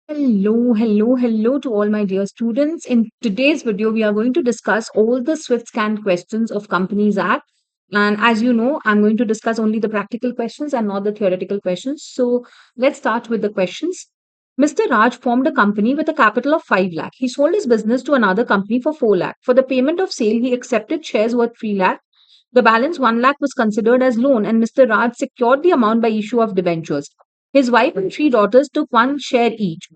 Hello to all my dear students. In today's video, we are going to discuss all the Swift Scan questions of Companies Act. And as you know, I'm going to discuss only the practical questions and not the theoretical questions. So let's start with the questions. Mr. Raj formed a company with a capital of 5 lakh. He sold his business to another company for 4 lakh. For the payment of sale, he accepted shares worth 3 lakh. The balance 1 lakh was considered as loan, and Mr. Raj secured the amount by issue of debentures. His wife and three daughters took one share each.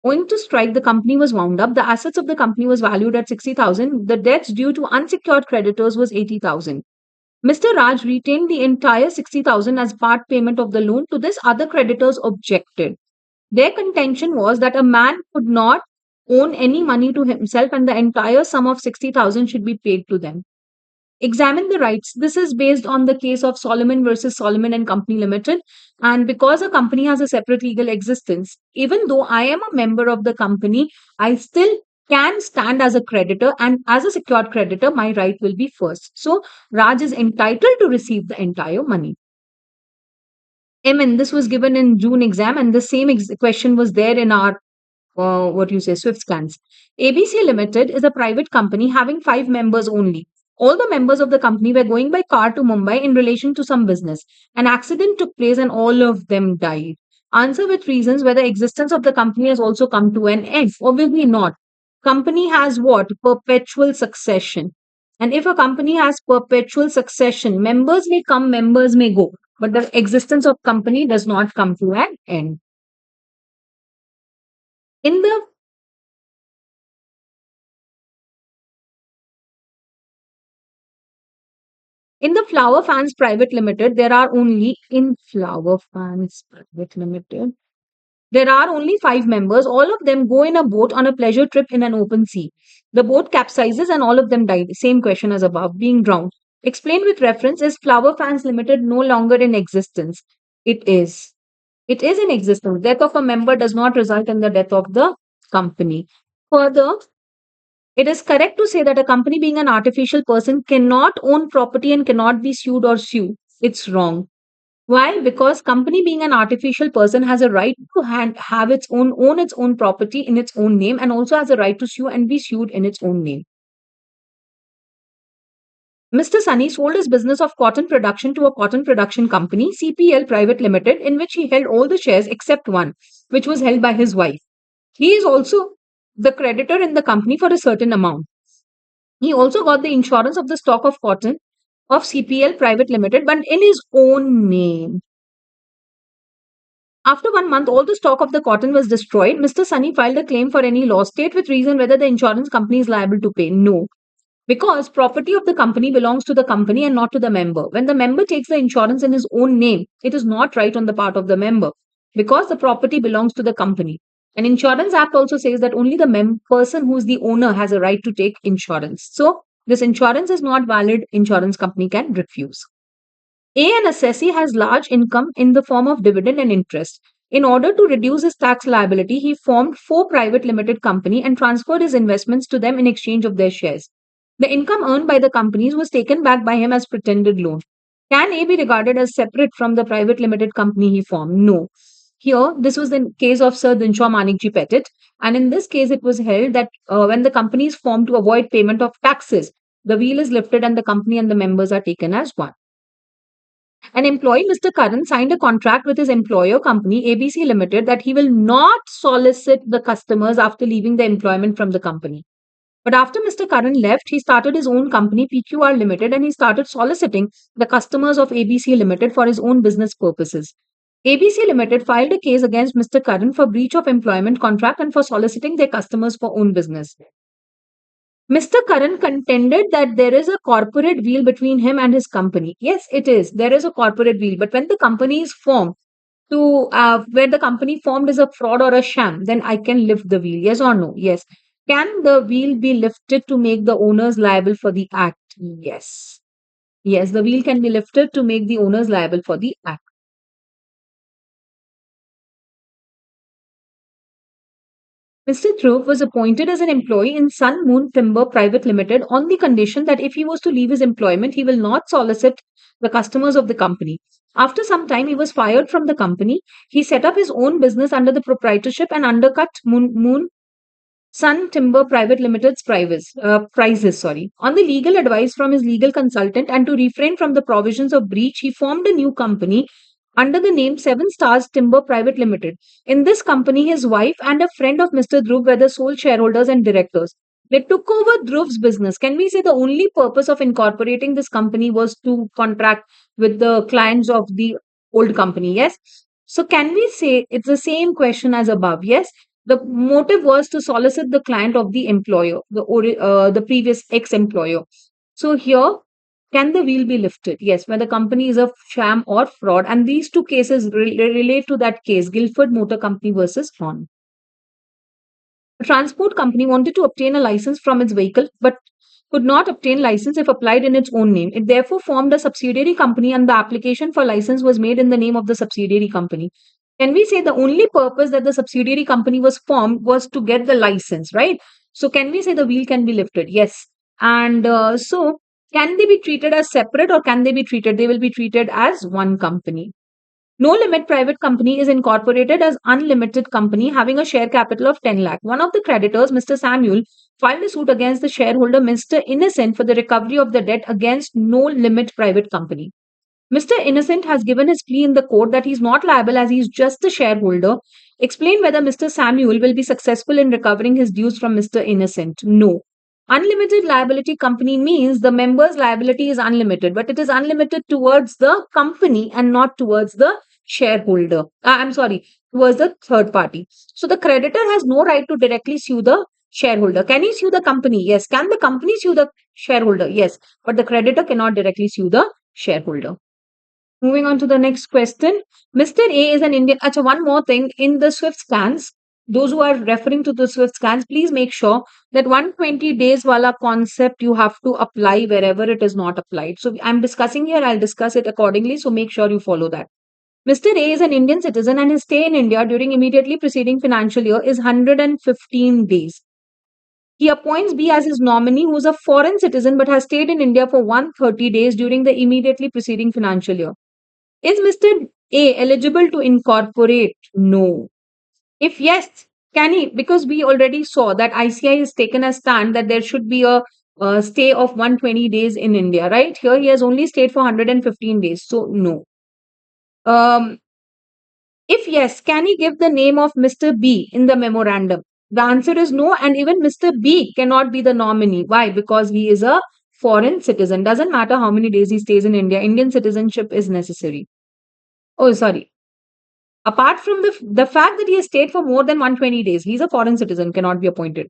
Owing to strike, the company was wound up. The assets of the company was valued at 60,000. The debts due to unsecured creditors was 80,000. Mr. Raj retained the entire 60,000 as part payment of the loan. To this, other creditors objected. Their contention was that a man could not own any money to himself and the entire sum of 60,000 should be paid to them. Examine the rights. This is based on the case of Solomon versus Solomon and Company Limited. And because a company has a separate legal existence, even though I am a member of the company, I still can stand as a creditor, and as a secured creditor, my right will be first. So Raj is entitled to receive the entire money. This was given in June exam, and the same question was there in our what you say, Swift scans. ABC Limited is a private company having 5 members only. All the members of the company were going by car to Mumbai in relation to some business. An accident took place and all of them died. Answer with reasons whether existence of the company has also come to an end. Obviously not. Company has what? Perpetual succession. And if a company has perpetual succession, members may come, members may go. But the existence of company does not come to an end. In the In the Flower Fans Private Limited, there are only in Flower Fans Private Limited, there are only 5 members. All of them go in a boat on a pleasure trip in an open sea. The boat capsizes and all of them die. Same question as above, being drowned. Explain with reference, is Flower Fans Limited no longer in existence? It is. It is in existence. Death of a member does not result in the death of the company. Further, it is correct to say that a company being an artificial person cannot own property and cannot be sued or sue. It's wrong. Why? Because company being an artificial person has a right to have its own its own property in its own name and also has a right to sue and be sued in its own name. Mr. Sunny sold his business of cotton production to a cotton production company, CPL Private Limited, in which he held all the shares except one, which was held by his wife. He is also the creditor in the company for a certain amount. He also got the insurance of the stock of cotton of CPL Private Limited, but in his own name. After 1 month, all the stock of the cotton was destroyed. Mr. Sunny filed a claim for any loss. State with reason whether the insurance company is liable to pay. No. Because property of the company belongs to the company and not to the member. When the member takes the insurance in his own name, it is not right on the part of the member because the property belongs to the company. And Insurance Act also says that only the person who is the owner has a right to take insurance. So this insurance is not valid. Insurance company can refuse. An assessee has large income in the form of dividend and interest. In order to reduce his tax liability, he formed 4 private limited company and transferred his investments to them in exchange of their shares. The income earned by the companies was taken back by him as pretended loan. Can A be regarded as separate from the private limited company he formed? No. Here, this was the case of Sir Dinshaw Manikji Pettit, and in this case, it was held that when the company is formed to avoid payment of taxes, the wheel is lifted and the company and the members are taken as one. An employee, Mr. Karan, signed a contract with his employer company, ABC Limited, that he will not solicit the customers after leaving the employment from the company. But after Mr. Karan left, he started his own company, PQR Limited, and he started soliciting the customers of ABC Limited for his own business purposes. ABC Limited filed a case against Mr. Karan for breach of employment contract and for soliciting their customers for own business. Mr. Karan contended that there is a corporate wheel between him and his company. Yes, it is. There is a corporate wheel. But when the company is formed, where the company formed is a fraud or a sham, then I can lift the wheel. Yes or no? Yes. Can the wheel be lifted to make the owners liable for the act? Yes. Yes, the wheel can be lifted to make the owners liable for the act. Mr. Dhruv was appointed as an employee in Sun Moon Timber Private Limited on the condition that if he was to leave his employment, he will not solicit the customers of the company. After some time, he was fired from the company. He set up his own business under the proprietorship and undercut Moon Sun Timber Private Limited's prices. Sorry. On the legal advice from his legal consultant and to refrain from the provisions of breach, he formed a new company under the name Seven Stars Timber Private Limited. In this company, his wife and a friend of Mr. Dhruv were the sole shareholders and directors. They took over Dhruv's business. Can we say the only purpose of incorporating this company was to contract with the clients of the old company? Yes. So, can we say it's the same question as above? Yes. The motive was to solicit the client of the employer, the previous ex-employer. So here, can the wheel be lifted? Yes, when the company is a sham or fraud, and these two cases relate to that case, Guilford Motor Company versus Horn. A transport company wanted to obtain a license from its vehicle, but could not obtain license if applied in its own name. It therefore formed a subsidiary company, and the application for license was made in the name of the subsidiary company. Can we say the only purpose that the subsidiary company was formed was to get the license, right? So, can we say the wheel can be lifted? Yes. And so, can they be treated as separate or can they be treated? They will be treated as one company. No Limit Private Company is incorporated as Unlimited Company having a share capital of 10 lakh. One of the creditors, Mr. Samuel, filed a suit against the shareholder, Mr. Innocent, for the recovery of the debt against No Limit Private Company. Mr. Innocent has given his plea in the court that he is not liable as he is just the shareholder. Explain whether Mr. Samuel will be successful in recovering his dues from Mr. Innocent. No. Unlimited liability company means the member's liability is unlimited, but it is unlimited towards the company and not towards the shareholder. I'm sorry, towards the third party. So the creditor has no right to directly sue the shareholder. Can he sue the company? Yes. Can the company sue the shareholder? Yes. But the creditor cannot directly sue the shareholder. Moving on to the next question. Mr. A is an Indian. Acha, one more thing. In the Swift scans, those who are referring to the Swift scans, please make sure that 120 days wala concept you have to apply wherever it is not applied. So I'm discussing here, I'll discuss it accordingly. So make sure you follow that. Mr. A is an Indian citizen and his stay in India during immediately preceding financial year is 115 days. He appoints B as his nominee, who is a foreign citizen but has stayed in India for 130 days during the immediately preceding financial year. Is Mr. A eligible to incorporate? No. If yes, can he? Because we already saw that ICI has taken a stand that there should be a stay of 120 days in India, right? Here he has only stayed for 115 days. So, no. Um, if yes, can he give the name of Mr. B in the memorandum? The answer is no, and even Mr. B cannot be the nominee. Why? Because he is a foreign citizen. Doesn't matter how many days he stays in India, Indian citizenship is necessary. Oh, sorry. Apart from the fact that he has stayed for more than 120 days, he's a foreign citizen, cannot be appointed.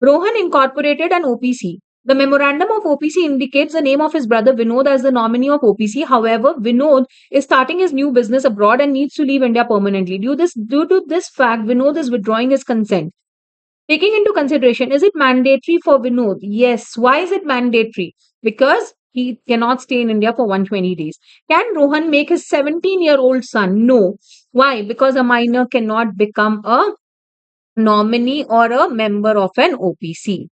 Rohan incorporated an OPC. The memorandum of OPC indicates the name of his brother Vinod as the nominee of OPC. However, Vinod is starting his new business abroad and needs to leave India permanently. Due to this fact, Vinod is withdrawing his consent. Taking into consideration, is it mandatory for Vinod? Yes. Why is it mandatory? Because he cannot stay in India for 120 days. Can Rohan make his 17-year-old son? No. Why? Because a minor cannot become a nominee or a member of an OPC.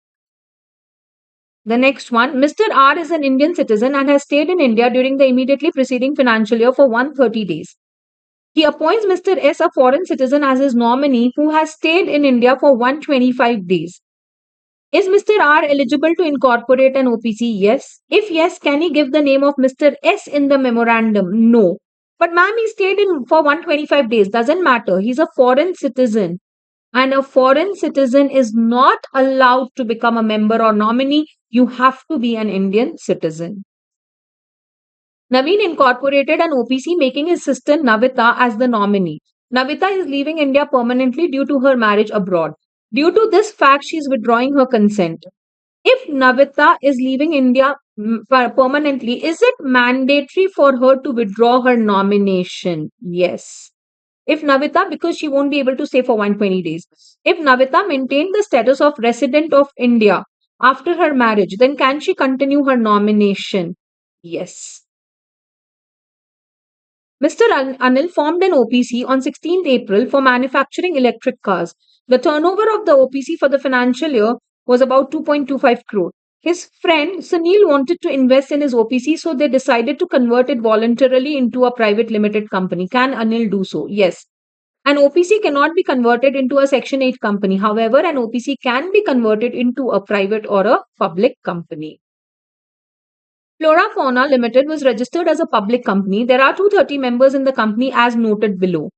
The next one, Mr. R is an Indian citizen and has stayed in India during the immediately preceding financial year for 130 days. He appoints Mr. S, a foreign citizen, as his nominee who has stayed in India for 125 days. Is Mr. R eligible to incorporate an OPC? Yes. If yes, can he give the name of Mr. S in the memorandum? No. But ma'am, he stayed in for 125 days. Doesn't matter. He's a foreign citizen. And a foreign citizen is not allowed to become a member or nominee. You have to be an Indian citizen. Naveen incorporated an OPC, making his sister Navita as the nominee. Navita is leaving India permanently due to her marriage abroad. Due to this fact, she is withdrawing her consent. If Navita is leaving India permanently, is it mandatory for her to withdraw her nomination? Yes. If Navita, because she won't be able to stay for 120 days. If Navita maintained the status of resident of India after her marriage, then can she continue her nomination? Yes. Mr. Anil formed an OPC on 16th April for manufacturing electric cars. The turnover of the OPC for the financial year was about 2.25 crore. His friend Sunil wanted to invest in his OPC, so they decided to convert it voluntarily into a private limited company. Can Anil do so? Yes. An OPC cannot be converted into a Section 8 company. However, an OPC can be converted into a private or a public company. Flora Fauna Limited was registered as a public company. There are 230 members in the company as noted below.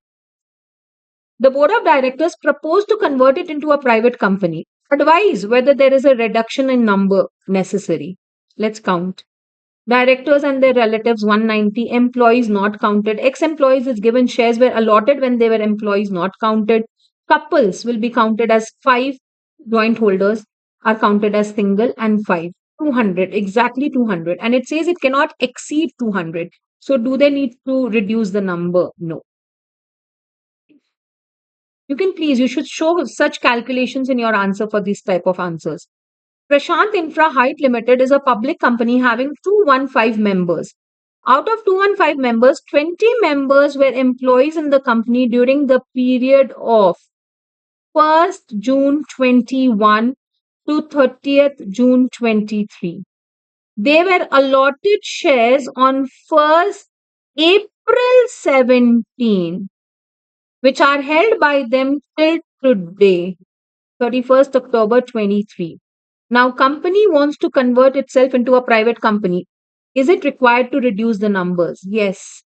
The board of directors proposed to convert it into a private company. Advise whether there is a reduction in number necessary. Let's count. Directors and their relatives 190, employees not counted. Ex-employees is given shares were allotted when they were employees not counted. Couples will be counted as 5, joint holders are counted as single, and 5. 200, exactly 200. And it says it cannot exceed 200. So do they need to reduce the number? No. You should show such calculations in your answer for these type of answers. Prashant Infra Height Limited is a public company having 215 members. Out of 215 members, 20 members were employees in the company during the period of 1st June 21 to 30th June 23. They were allotted shares on 1st April 17, which are held by them till today, 31st October 23. Now, company wants to convert itself into a private company. Is it required to reduce the numbers? Yes.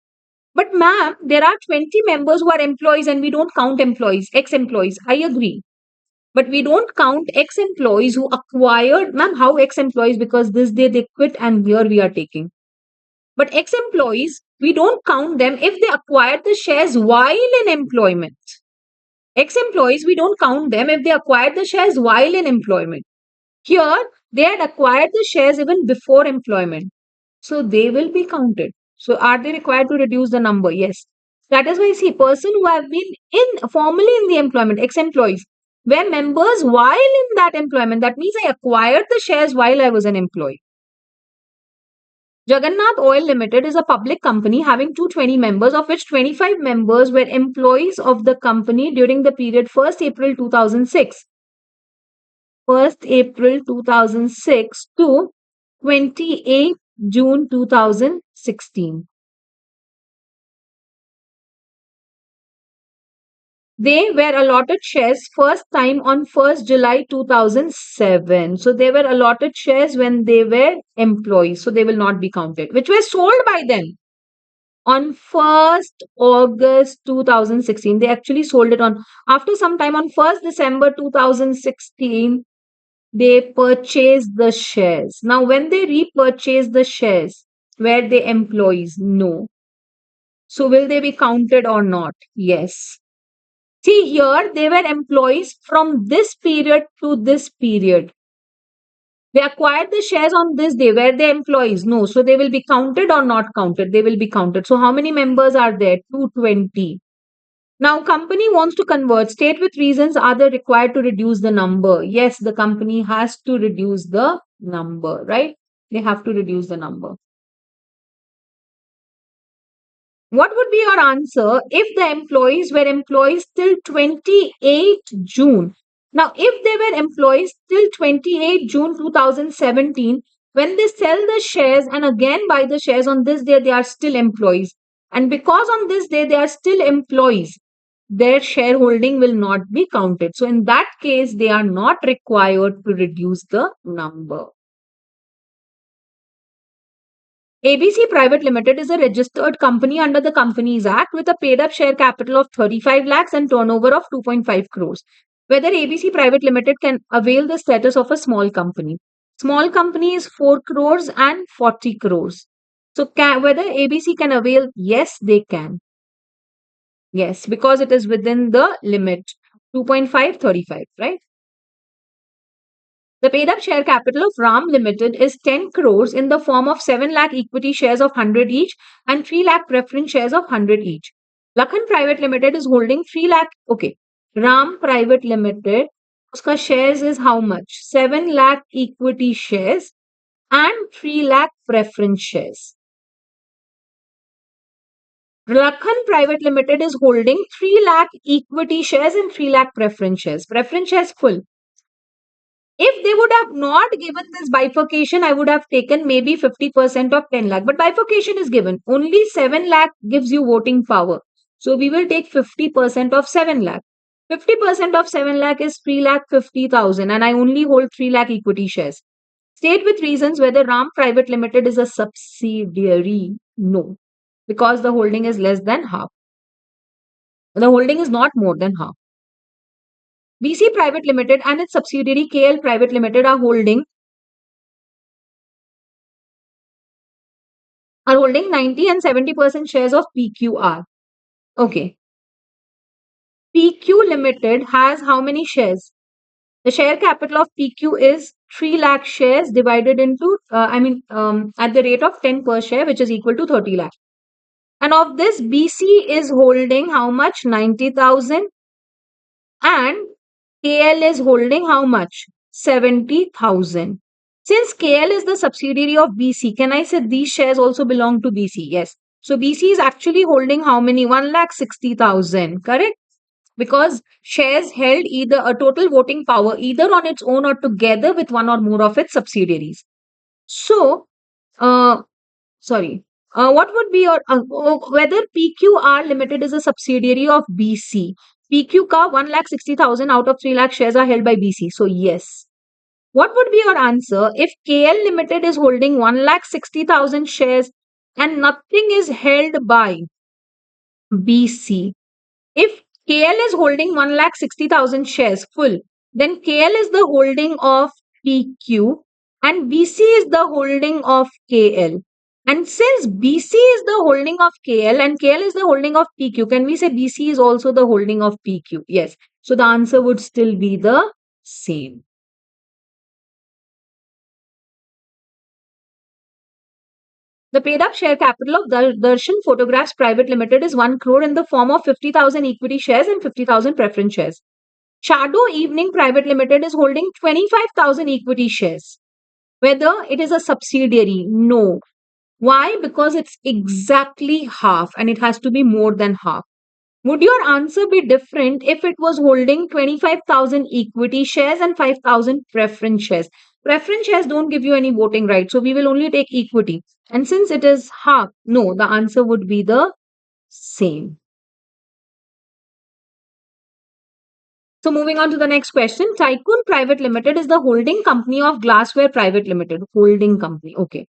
But ma'am, there are 20 members who are employees and we don't count employees, ex-employees. I agree. But we don't count ex-employees who acquired, ma'am, how ex-employees? Because this day they quit and here we are taking. But ex-employees, we don't count them if they acquired the shares while in employment. Ex-employees, we don't count them if they acquired the shares while in employment. Here, they had acquired the shares even before employment. So they will be counted. So are they required to reduce the number? Yes. That is why see person who have been in formally in the employment, ex-employees, were members while in that employment. That means I acquired the shares while I was an employee. Jagannath Oil Limited is a public company having 220 members, of which 25 members were employees of the company during the period 1st April 2006. 1st April 2006 to 28 June 2016. They were allotted shares first time on 1st July 2007. So they were allotted shares when they were employees. So they will not be counted, which were sold by them on 1st August 2016. They actually sold it on after some time on 1st December 2016. They purchased the shares. Now, when they repurchase the shares, were they employees? No. So will they be counted or not? Yes. See here, they were employees from this period to this period. They acquired the shares on this day. Were they employees? No. So they will be counted or not counted? They will be counted. So how many members are there? 220. Now, company wants to convert. State with reasons are they required to reduce the number? Yes, the company has to reduce the number, right? They have to reduce the number. What would be your answer if the employees were employees till 28 June? Now, if they were employees till 28 June 2017, when they sell the shares and again buy the shares on this day, they are still employees. And because on this day they are still employees, their shareholding will not be counted. So, in that case, they are not required to reduce the number. ABC Private Limited is a registered company under the Companies Act with a paid up share capital of 35 lakhs and turnover of 2.5 crores. Whether ABC Private Limited can avail the status of a small company. Small company is 4 crores and 40 crores. So whether ABC can avail? Yes, they can. Yes, because it is within the limit 2.5, 35, right? The paid up share capital of RAM Limited is 10 crores in the form of 7 lakh equity shares of 100 each and 3 lakh preference shares of 100 each. Lakhan Private Limited is holding 3 lakh. Okay. RAM Private Limited, uska shares is how much? 7 lakh equity shares and 3 lakh preference shares. Lakhan Private Limited is holding 3 lakh equity shares and 3 lakh preference shares. Preference shares full. If they would have not given this bifurcation, I would have taken maybe 50% of 10 lakh. But bifurcation is given. Only 7 lakh gives you voting power. So we will take 50% of 7 lakh. 50% of 7 lakh is 3 lakh 50,000 and I only hold 3 lakh equity shares. State with reasons whether Ram Private Limited is a subsidiary. No, because the holding is less than half. The holding is not more than half. BC Private Limited and its subsidiary KL Private Limited are holding 90 and 70% shares of PQR. Okay. PQ Limited has how many shares? The share capital of PQ is 3 lakh shares divided into, at the rate of 10 per share, which is equal to 30 lakh. And of this, BC is holding how much? 90,000. And KL is holding how much? 70,000. Since KL is the subsidiary of BC, can I say these shares also belong to BC? Yes. So BC is actually holding how many? 1,60,000. Correct? Because shares held either a total voting power either on its own or together with one or more of its subsidiaries. So, uh, sorry. What would be your whether PQR Limited is a subsidiary of BC? PQ ka 1,60,000 out of 3 lakh shares are held by BC. So yes. What would be your answer if KL Limited is holding 1,60,000 shares and nothing is held by BC? If KL is holding 1,60,000 shares full, then KL is the holding of PQ and BC is the holding of KL. And since BC is the holding of KL and KL is the holding of PQ, can we say BC is also the holding of PQ? Yes. So the answer would still be the same. The paid up share capital of Darshan Photographs Private Limited is 1 crore in the form of 50,000 equity shares and 50,000 preference shares. Shadow Evening Private Limited is holding 25,000 equity shares. Whether it is a subsidiary? No. Why? Because it's exactly half and it has to be more than half. Would your answer be different if it was holding 25,000 equity shares and 5,000 preference shares? Preference shares don't give you any voting rights, so we will only take equity. And since it is half, no, the answer would be the same. So moving on to the next question. Tycoon Private Limited is the holding company of Glassware Private Limited. Holding company. Okay.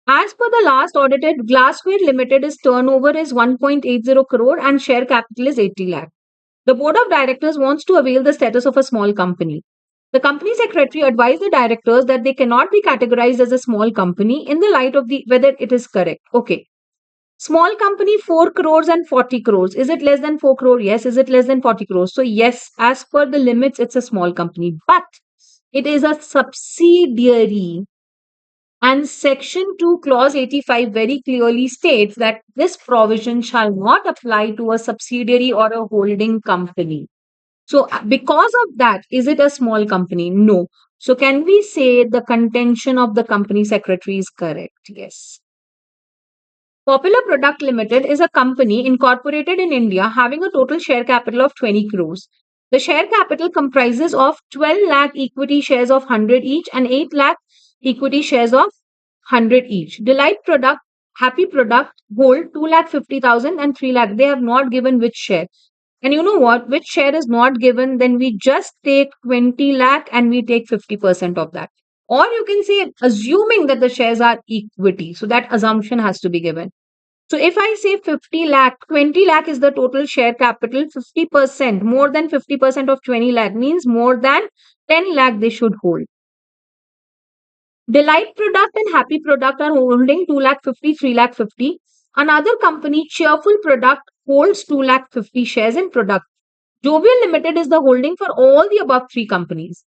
As per the last audited, Glassware Limited's turnover is 1.80 crore and share capital is 80 lakh. The board of directors wants to avail the status of a small company. The company secretary advised the directors that they cannot be categorized as a small company in the light of the whether it is correct. Okay. Small company 4 crores and 40 crores. Is it less than 4 crore? Yes. Is it less than 40 crores? So yes, as per the limits, it's a small company, but it is a subsidiary. And Section 2, Clause 85 very clearly states that this provision shall not apply to a subsidiary or a holding company. So, because of that, is it a small company? No. So, can we say the contention of the company secretary is correct? Yes. Popular Product Limited is a company incorporated in India having a total share capital of 20 crores. The share capital comprises of 12 lakh equity shares of 100 each and 8 lakh equity shares of 100 each. Delight Product, Happy Product hold 2,50,000 and 3 lakh. They have not given which share. And you know what? Which share is not given, then we just take 20 lakh and we take 50% of that. Or you can say, assuming that the shares are equity. So that assumption has to be given. So if I say 50 lakh, 20 lakh is the total share capital, 50%, more than 50% of 20 lakh means more than 10 lakh they should hold. Delight Product and Happy Product are holding 2 lakh 50, 3 lakh 50. Another company, Cheerful Product, holds 2 lakh 50 shares in product. Jovial Limited is the holding for all the above three companies.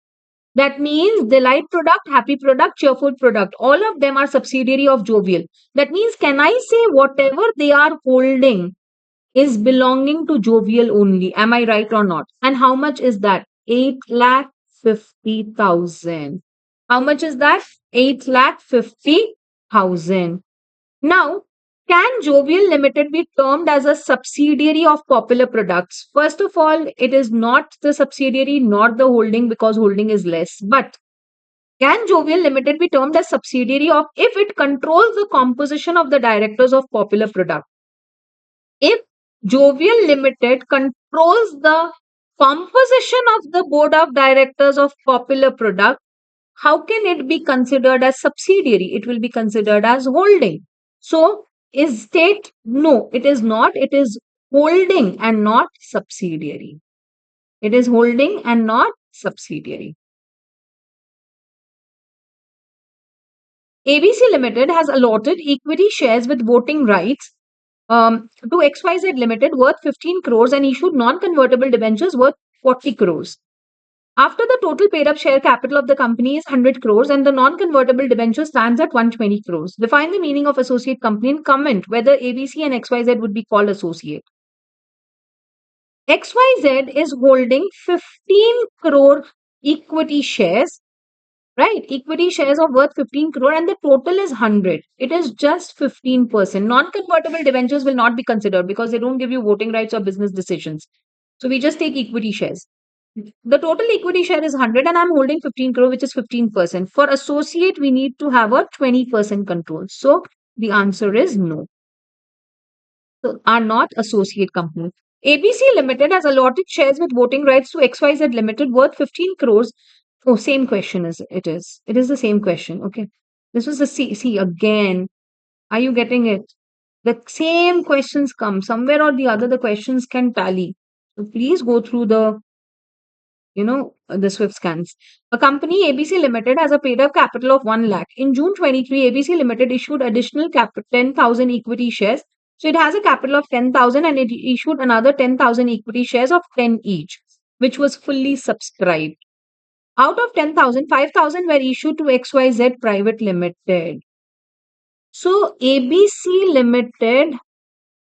That means Delight Product, Happy Product, Cheerful Product. All of them are subsidiary of Jovial. That means, can I say whatever they are holding is belonging to Jovial only? Am I right or not? And how much is that? 8,50,000. How much is that? 8,50,000. Now, Can Jovial Limited be termed as a subsidiary of Popular Products? First of all, it is not the subsidiary, not the holding, because holding is less. But can Jovial Limited be termed as subsidiary of if it controls the composition of the directors of Popular Product? If Jovial Limited controls the composition of the board of directors of Popular Product, how can it be considered as subsidiary? It will be considered as holding. So, is state? No, it is not. It is holding and not subsidiary. It is holding and not subsidiary. ABC Limited has allotted equity shares with voting rights to XYZ Limited worth 15 crores and issued non-convertible debentures worth 40 crores. After the total paid up share capital of the company is 100 crores and the non-convertible debenture stands at 120 crores. Define the meaning of associate company and comment whether ABC and XYZ would be called associate. XYZ is holding 15 crore equity shares, right? Equity shares of worth 15 crore and the total is 100. It is just 15%. Non-convertible debentures will not be considered because they don't give you voting rights or business decisions. So we just take equity shares. The total equity share is 100 and I'm holding 15 crore, which is 15%. For associate, we need to have a 20% control. So the answer is no. So are not associate companies. ABC Limited has allotted shares with voting rights to XYZ Limited worth 15 crores. Oh, same question as it is. It is the same question. Okay. This was the C. See, again, are you getting it? The same questions come somewhere or the other, the questions can tally. So please go through the Swift scans. A company, ABC Limited, has a paid up capital of 1 lakh. In June 23, ABC Limited issued additional 10,000 equity shares. So it has a capital of 10,000 and it issued another 10,000 equity shares of 10 each, which was fully subscribed. Out of 10,000, 5,000 were issued to XYZ Private Limited. So ABC Limited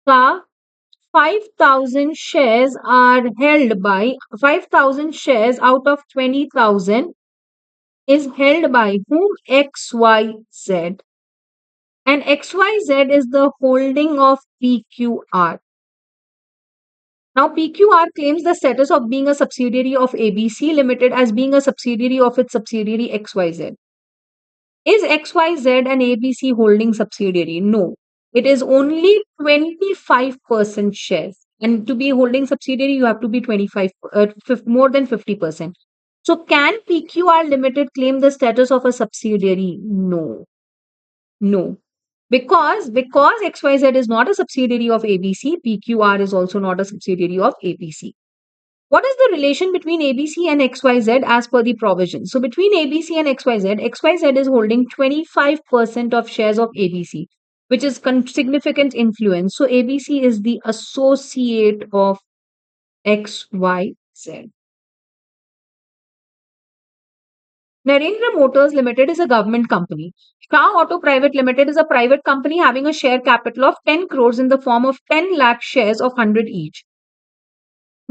का 5,000 shares are held by 5,000 shares out of 20,000 is held by whom? XYZ. And XYZ is the holding of PQR. Now, PQR claims the status of being a subsidiary of ABC Limited as being a subsidiary of its subsidiary XYZ. Is XYZ an ABC holding subsidiary? No. It is only 25% shares. And to be holding subsidiary, you have to be 25, more than 50%. So can PQR Limited claim the status of a subsidiary? No. No. Because XYZ is not a subsidiary of ABC, PQR is also not a subsidiary of ABC. What is the relation between ABC and XYZ as per the provision? So between ABC and XYZ, XYZ is holding 25% of shares of ABC, which is significant influence. So ABC is the associate of XYZ. Narendra Motors Limited is a government company. Shah Auto Private Limited is a private company having a share capital of 10 crores in the form of 10 lakh shares of 100 each.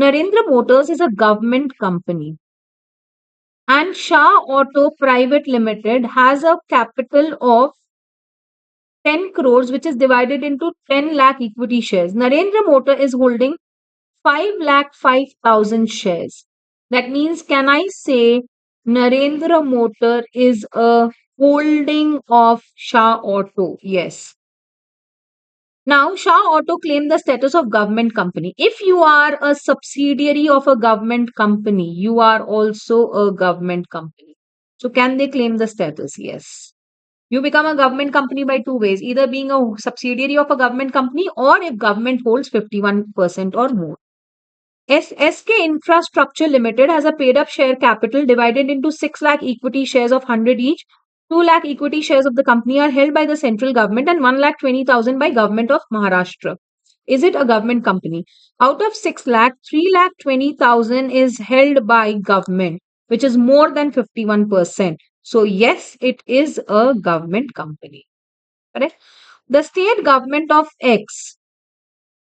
Narendra Motors is a government company. And Shah Auto Private Limited has a capital of 10 crores, which is divided into 10 lakh equity shares. Narendra Motor is holding 5 lakh 5,000 shares. That means, can I say Narendra Motor is a holding of Shah Auto? Yes. Now, Shah Auto claimed the status of government company. If you are a subsidiary of a government company, you are also a government company. So, can they claim the status? Yes. You become a government company by two ways, either being a subsidiary of a government company or if government holds 51% or more. SK Infrastructure Limited has a paid up share capital divided into 6 lakh equity shares of 100 each. 2 lakh equity shares of the company are held by the central government and 1 lakh 20,000 by government of Maharashtra. Is it a government company? Out of 6 lakh, 3 lakh 20,000 is held by government, which is more than 51%. So yes, it is a government company. Correct? The state government of X,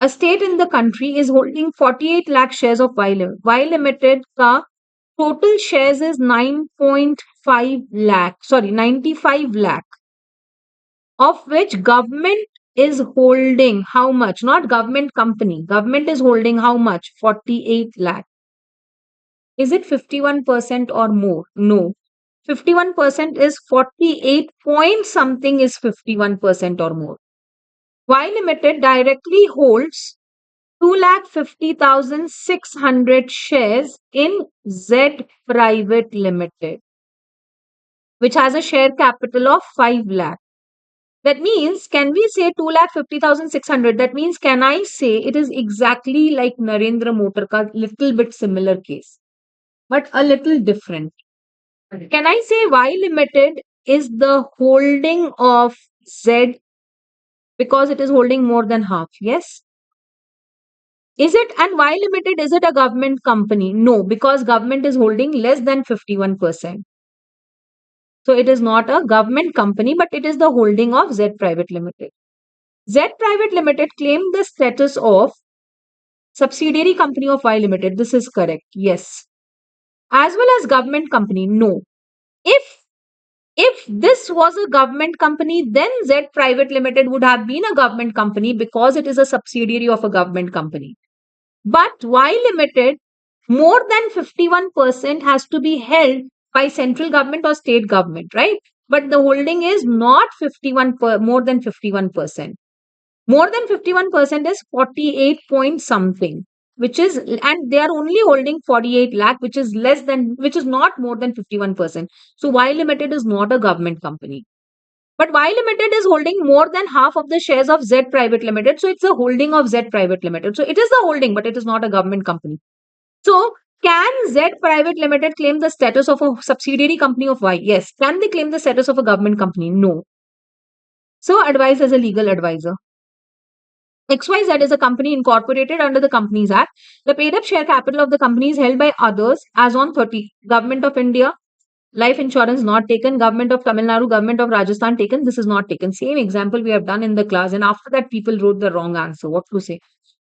a state in the country, is holding 48 lakh shares of Y Limited. Y Limited ka total shares is 9.5 lakh, sorry, 95 lakh, of which government is holding how much? Not government company. Government is holding how much? 48 lakh. Is it 51% or more? No. 51% is 48 point something is 51% or more. Y Limited directly holds 2,50,600 shares in Z Private Limited, which has a share capital of 5 lakh. That means, can we say 2,50,600? That means, can I say it is exactly like Narendra Motor ka little bit similar case, but a little different? Can I say Y Limited is the holding of Z because it is holding more than half? Yes. Is it, and Y Limited, is it a government company? No, because government is holding less than 51%. So it is not a government company, but it is the holding of Z Private Limited. Z Private Limited claimed the status of subsidiary company of Y Limited. This is correct. Yes. As well as government company. No. If this was a government company, then Z Private Limited would have been a government company because it is a subsidiary of a government company. But Y Limited, more than 51% has to be held by central government or state government, right? But the holding is not 51 more than 51%. More than 51% is 48 point something, which is, and they are only holding 48 lakh, which is less than, which is not more than 51%. So Y Limited is not a government company. But Y Limited is holding more than half of the shares of Z Private Limited. So it's a holding of Z Private Limited. So it is the holding, but it is not a government company. So can Z Private Limited claim the status of a subsidiary company of Y? Yes. Can they claim the status of a government company? No. So advice as a legal advisor. XYZ is a company incorporated under the Companies Act. The paid up share capital of the company is held by others as on 30. Government of India, life insurance not taken. Government of Tamil Nadu, Government of Rajasthan taken. This is not taken. Same example we have done in the class. And after that, people wrote the wrong answer. What to say?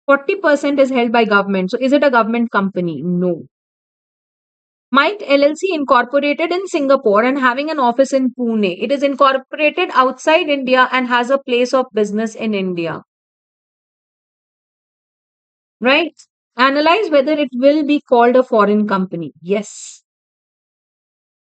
40% is held by government. So is it a government company? No. Might LLC incorporated in Singapore and having an office in Pune. It is incorporated outside India and has a place of business in India. Right? Analyze whether it will be called a foreign company. Yes.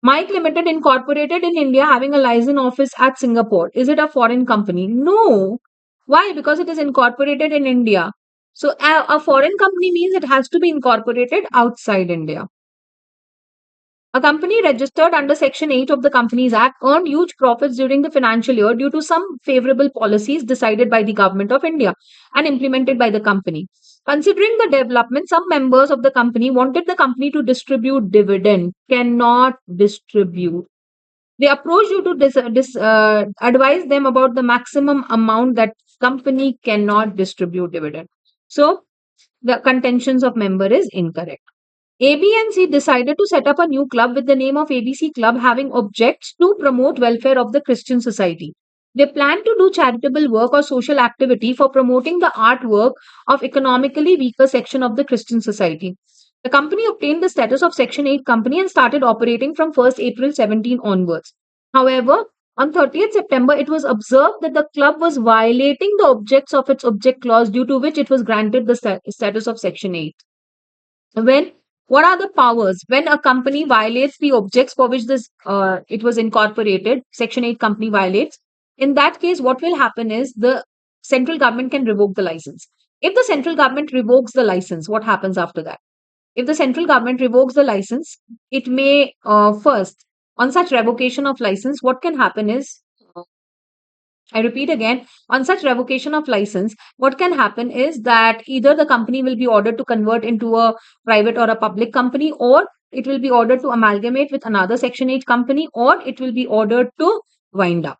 Mike Limited incorporated in India having a license office at Singapore. Is it a foreign company? No. Why? Because it is incorporated in India. So a foreign company means it has to be incorporated outside India. A company registered under Section 8 of the Companies Act earned huge profits during the financial year due to some favorable policies decided by the Government of India and implemented by the company. Considering the development, some members of the company wanted the company to distribute dividend. Cannot distribute. They approached you to advise them about the maximum amount that company cannot distribute dividend. So the contentions of member is incorrect. A, B, and C decided to set up a new club with the name of ABC Club, having objects to promote welfare of the Christian society. They plan to do charitable work or social activity for promoting the artwork of economically weaker section of the Christian society. The company obtained the status of Section 8 company and started operating from 1st April 17 onwards. However, on 30th September, it was observed that the club was violating the objects of its object clause, due to which it was granted the status of Section 8. When what are the powers when a company violates the objects for which this it was incorporated? Section 8 company violates. In that case, what will happen is the central government can revoke the license. If the central government revokes the license, what happens after that? If the central government revokes the license, it may first, on such revocation of license, what can happen is, I repeat again, on such revocation of license, what can happen is that either the company will be ordered to convert into a private or a public company, or it will be ordered to amalgamate with another Section 8 company, or it will be ordered to wind up.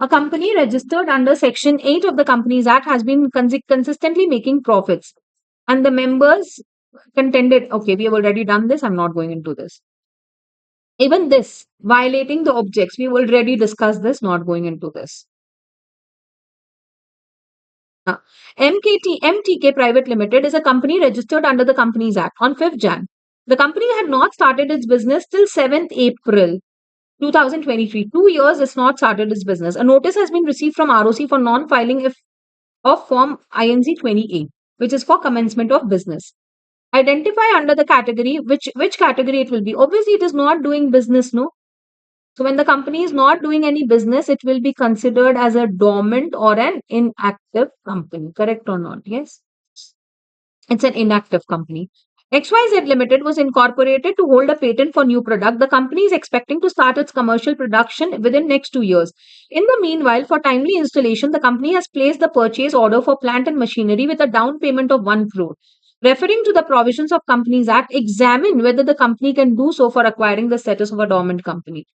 A company registered under Section 8 of the Companies Act has been consistently making profits, and the members contended, okay, we have already done this, I'm not going into this. Even this, violating the objects, we've already discussed this, not going into this. MTK Private Limited is a company registered under the Companies Act on 5th Jan. The company had not started its business till 7th April. 2023, 2 years it's not started its business. A notice has been received from ROC for non-filing of Form INC 28, which is for commencement of business. Identify under the category which category it will be. Obviously, it is not doing business, no. So when the company is not doing any business, it will be considered as a dormant or an inactive company. Correct or not? Yes. It's an inactive company. XYZ Limited was incorporated to hold a patent for new product. The company is expecting to start its commercial production within next 2 years. In the meanwhile, for timely installation, the company has placed the purchase order for plant and machinery with a down payment of 1 crore. Referring to the provisions of Companies Act, examine whether the company can do so for acquiring the status of a dormant company.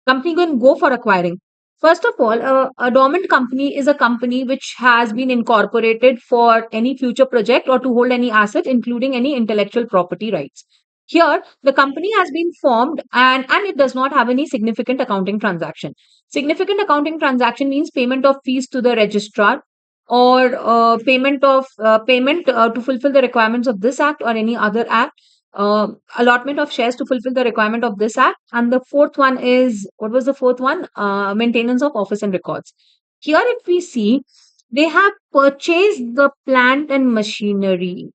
Company can go for acquiring. First of all, a dormant company is a company which has been incorporated for any future project or to hold any asset, including any intellectual property rights. Here, the company has been formed and it does not have any significant accounting transaction. Significant accounting transaction means payment of fees to the registrar or payment to fulfill the requirements of this act or any other act, allotment of shares to fulfill the requirement of this act. And the fourth one is, what was the fourth one? Maintenance of office and records. Here, if we see, they have purchased the plant and machinery.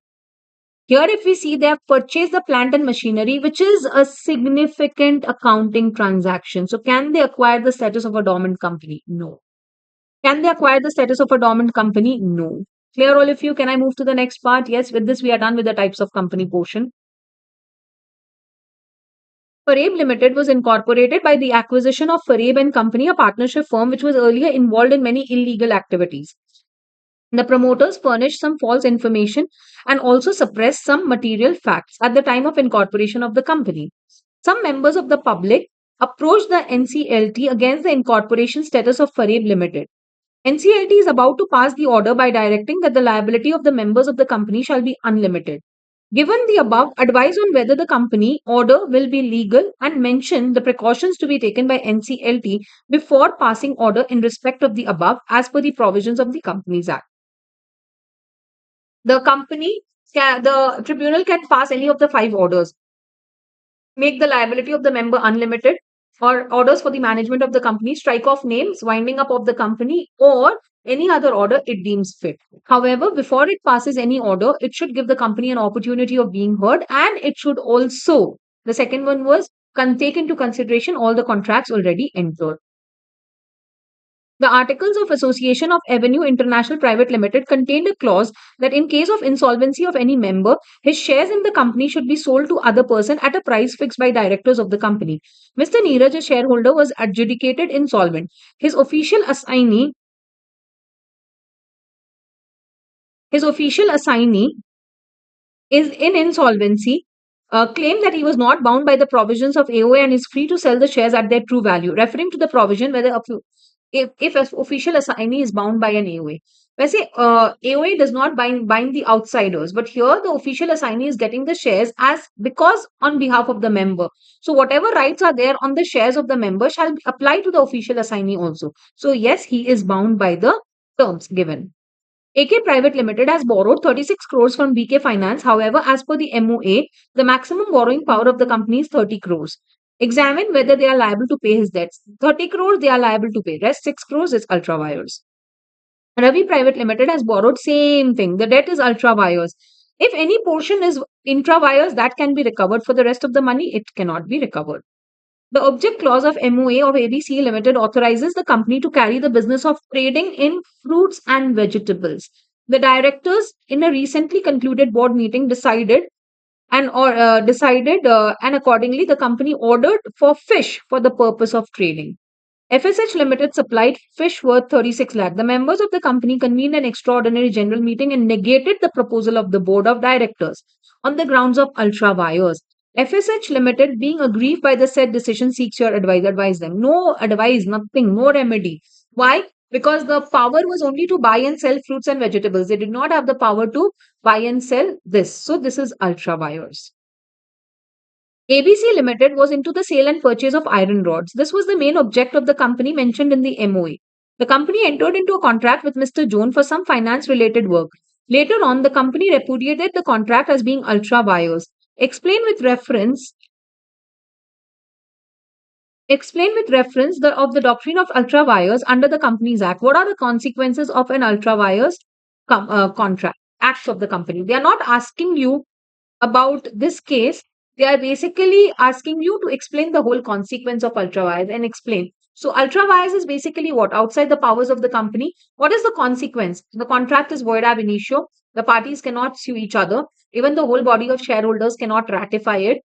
Here, if we see, they have purchased the plant and machinery, which is a significant accounting transaction. So, can they acquire the status of a dormant company? No. Can they acquire the status of a dormant company? No. Clear, all of you? Can I move to the next part? Yes, with this, we are done with the types of company portion. Farebe Limited was incorporated by the acquisition of Farebe and Company, a partnership firm which was earlier involved in many illegal activities. The promoters furnished some false information and also suppressed some material facts at the time of incorporation of the company. Some members of the public approached the NCLT against the incorporation status of Farebe Limited. NCLT is about to pass the order by directing that the liability of the members of the company shall be unlimited. Given the above, advise on whether the company order will be legal and mention the precautions to be taken by NCLT before passing order in respect of the above as per the provisions of the Companies Act. The tribunal can pass any of the five orders: make the liability of the member unlimited, or orders for the management of the company, strike off names, winding up of the company, or any other order it deems fit. However, before it passes any order, it should give the company an opportunity of being heard, and it should also, the second one was, take into consideration all the contracts already entered. The Articles of Association of Avenue International Private Limited contained a clause that in case of insolvency of any member, his shares in the company should be sold to other person at a price fixed by directors of the company. Mr. Neeraj, a shareholder, was adjudicated insolvent. His official assignee is in insolvency, claimed that he was not bound by the provisions of AOA and is free to sell the shares at their true value, referring to the provision whether if an official assignee is bound by an AOA. वैसे AOA does not bind the outsiders, but here the official assignee is getting the shares as because on behalf of the member. So whatever rights are there on the shares of the member shall apply to the official assignee also. So yes, he is bound by the terms given. AK Private Limited has borrowed 36 crores from BK Finance. However, as per the MOA, the maximum borrowing power of the company is 30 crores. Examine whether they are liable to pay his debts. 30 crores they are liable to pay. Rest 6 crores is ultra wires. Ravi Private Limited has borrowed same thing. The debt is ultra wires. If any portion is intra wires, that can be recovered. For the rest of the money, it cannot be recovered. The object clause of MOA of ABC Limited authorizes the company to carry the business of trading in fruits and vegetables. The directors in a recently concluded board meeting decided and accordingly the company ordered for fish for the purpose of trading. FSH Limited supplied fish worth 36 lakh. The members of the company convened an extraordinary general meeting and negated the proposal of the board of directors on the grounds of ultra wires. FSH Limited, being aggrieved by the said decision, seeks your advice. Advise them. No advice, nothing, no remedy. Why? Because the power was only to buy and sell fruits and vegetables. They did not have the power to buy and sell this. So this is ultra wires. ABC Limited was into the sale and purchase of iron rods. This was the main object of the company mentioned in the MOA. The company entered into a contract with Mr. Jones for some finance related work. Later on, the company repudiated the contract as being ultra wires. Explain with reference Explain with reference of the doctrine of ultra vires under the Companies Act. What are the consequences of an ultra vires contract? Acts of the company. They are not asking you about this case. They are basically asking you to explain the whole consequence of ultra vires and explain. So, ultra vires is basically what? Outside the powers of the company. What is the consequence? The contract is void ab initio. The parties cannot sue each other. Even the whole body of shareholders cannot ratify it.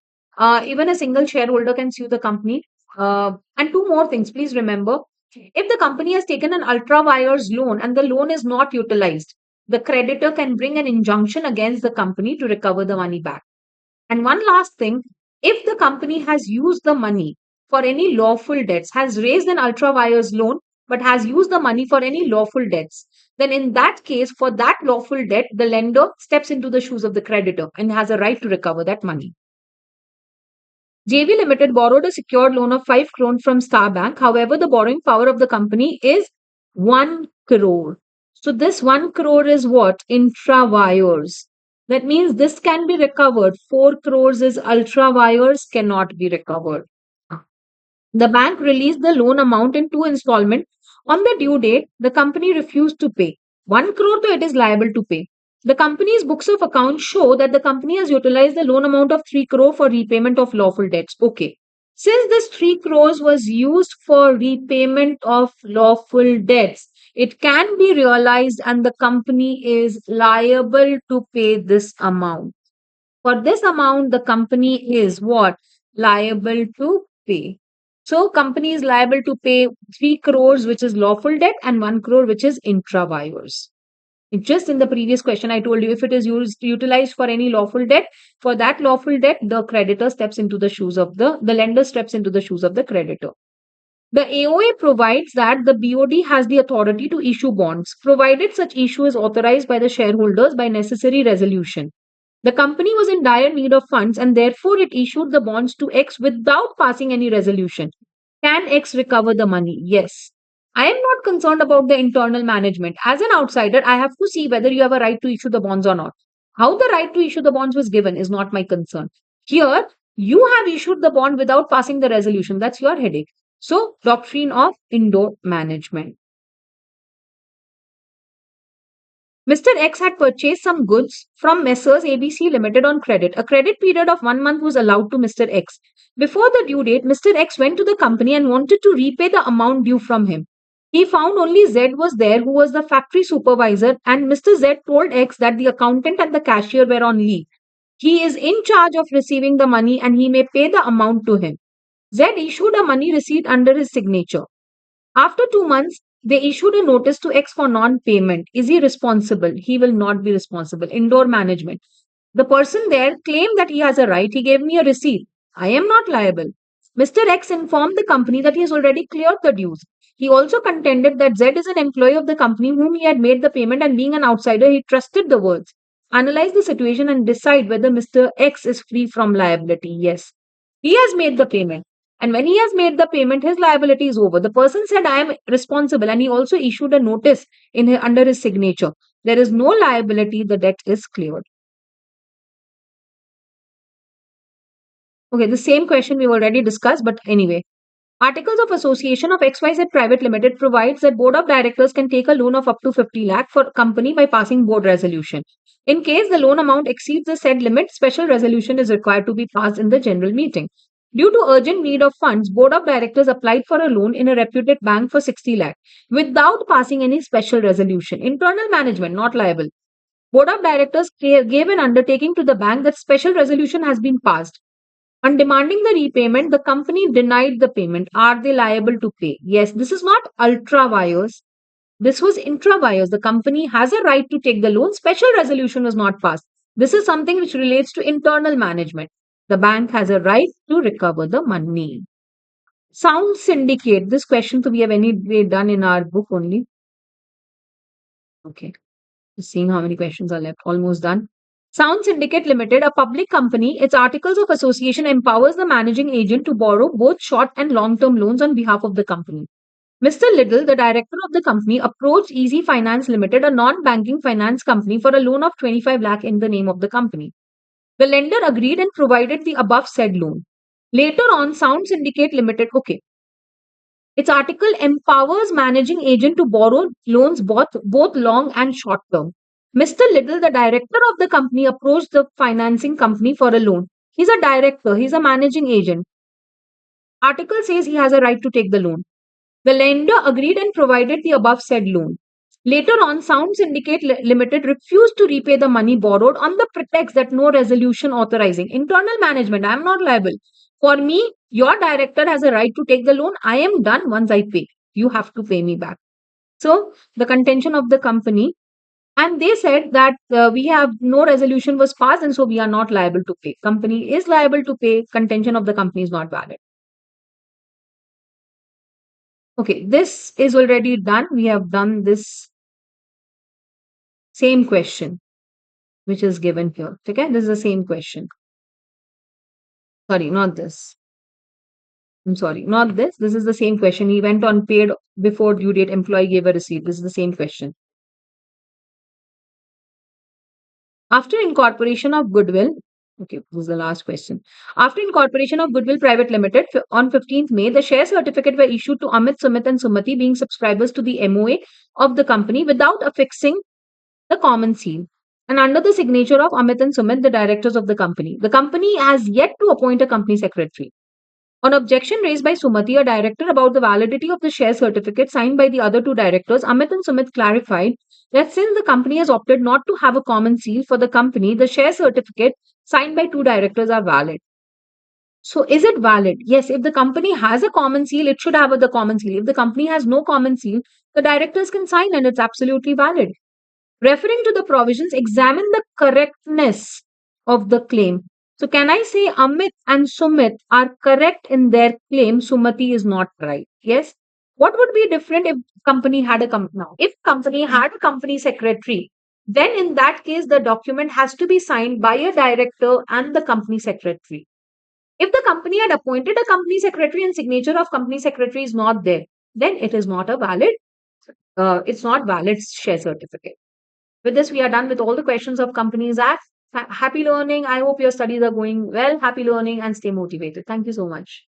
Even a single shareholder can sue the company. And two more things, please remember. If the company has taken an ultra vires loan and the loan is not utilized, the creditor can bring an injunction against the company to recover the money back. And one last thing, if the company has used the money for any lawful debts, has raised an ultra vires loan, but has used the money for any lawful debts, then in that case, for that lawful debt, the lender steps into the shoes of the creditor and has a right to recover that money. JV Limited borrowed a secured loan of 5 crore from Star Bank. However, the borrowing power of the company is 1 crore. So this 1 crore is what? Intra wires. That means this can be recovered. 4 crores is ultra wires, cannot be recovered. The bank released the loan amount in two installments. On the due date, the company refused to pay. 1 crore, though it is liable to pay. The company's books of accounts show that the company has utilized the loan amount of 3 crore for repayment of lawful debts. Okay. Since this 3 crores was used for repayment of lawful debts, it can be realized and the company is liable to pay this amount. For this amount, the company is what? Liable to pay. So, company is liable to pay 3 crores, which is lawful debt, and 1 crore, which is intra vires. Just in the previous question, I told you if it is utilized for any lawful debt, for that lawful debt, the creditor steps into the shoes of the lender steps into the shoes of the creditor. The AOA provides that the BOD has the authority to issue bonds, provided such issue is authorized by the shareholders by necessary resolution. The company was in dire need of funds and therefore it issued the bonds to X without passing any resolution. Can X recover the money? Yes. I am not concerned about the internal management. As an outsider, I have to see whether you have a right to issue the bonds or not. How the right to issue the bonds was given is not my concern. Here, you have issued the bond without passing the resolution. That's your headache. So, doctrine of indoor management. Mr. X had purchased some goods from Messrs. ABC Limited on credit. A credit period of 1 month was allowed to Mr. X. Before the due date, Mr. X went to the company and wanted to repay the amount due from him. He found only Z was there, who was the factory supervisor, and Mr. Z told X that the accountant and the cashier were on leave. He is in charge of receiving the money and he may pay the amount to him. Z issued a money receipt under his signature. After 2 months, they issued a notice to X for non payment. Is he responsible? He will not be responsible. Indoor management. The person there claimed that he has a right. He gave me a receipt. I am not liable. Mr. X informed the company that he has already cleared the dues. He also contended that Z is an employee of the company whom he had made the payment, and being an outsider, he trusted the words. Analyze the situation and decide whether Mr. X is free from liability. Yes. He has made the payment. And when he has made the payment, his liability is over. The person said, I am responsible, and he also issued a notice under his signature. There is no liability, the debt is cleared. Okay, the same question we've already discussed, but anyway. Articles of Association of XYZ Private Limited provides that Board of Directors can take a loan of up to 50 lakh for company by passing board resolution. In case the loan amount exceeds the said limit, special resolution is required to be passed in the general meeting. Due to urgent need of funds, Board of Directors applied for a loan in a reputed bank for 60 lakh without passing any special resolution. Internal management not liable. Board of Directors gave an undertaking to the bank that special resolution has been passed. On demanding the repayment, the company denied the payment. Are they liable to pay? Yes, this is not ultra wires. This was intra wires. The company has a right to take the loan. Special resolution was not passed. This is something which relates to internal management. The bank has a right to recover the money. Sound syndicate. This question we have anyway done in our book only. Okay. Just seeing how many questions are left. Almost done. Sound Syndicate Limited, a public company, its articles of association empowers the managing agent to borrow both short and long term loans on behalf of the company. Mr. Little, the director of the company, approached Easy Finance Limited, a non banking finance company, for a loan of 25 lakh in the name of the company. The lender agreed and provided the above said loan. Later on, Sound Syndicate Limited, okay, Its article empowers managing agent to borrow loans both long and short term. Mr. Little, the director of the company, approached the financing company for a loan. He's a director, he's a managing agent. Article says he has a right to take the loan. The lender agreed and provided the above said loan. Later on, Sound Syndicate Limited refused to repay the money borrowed on the pretext that no resolution authorizing. Internal management, I am not liable. For me, your director has a right to take the loan. I am done once I pay. You have to pay me back. So, the contention of the company, and they said that we have no resolution was passed, and so we are not liable to pay. Company is liable to pay. Contention of the company is not valid. Okay, this is already done. We have done this same question which is given here. Okay, this is the same question. Sorry, not this. I'm sorry, not this. This is the same question. He went on paid before due date, employee gave a receipt. This is the same question. After incorporation of goodwill, okay, this is the last question. After incorporation of Goodwill Private Limited on 15th May, the share certificate were issued to Amit, Sumit, and Sumati, being subscribers to the MOA of the company without affixing the common seal. And under the signature of Amit and Sumit, the directors of the company. The company has yet to appoint a company secretary. On objection raised by Sumati, a director, about the validity of the share certificate signed by the other two directors, Amit and Sumit clarified that since the company has opted not to have a common seal for the company, the share certificate signed by two directors are valid. So, is it valid? Yes, if the company has a common seal, it should have the common seal. If the company has no common seal, the directors can sign and it's absolutely valid. Referring to the provisions, examine the correctness of the claim. So, can I say Amit and Sumit are correct in their claim? Sumati is not right. Yes. What would be different if company had a now? If company had a company secretary, then in that case, the document has to be signed by a director and the company secretary. If the company had appointed a company secretary and signature of company secretary is not there, then it is not a valid. It's not valid share certificate. With this, we are done with all the questions of Companies Act. Happy learning. I hope your studies are going well. Happy learning and stay motivated. Thank you so much.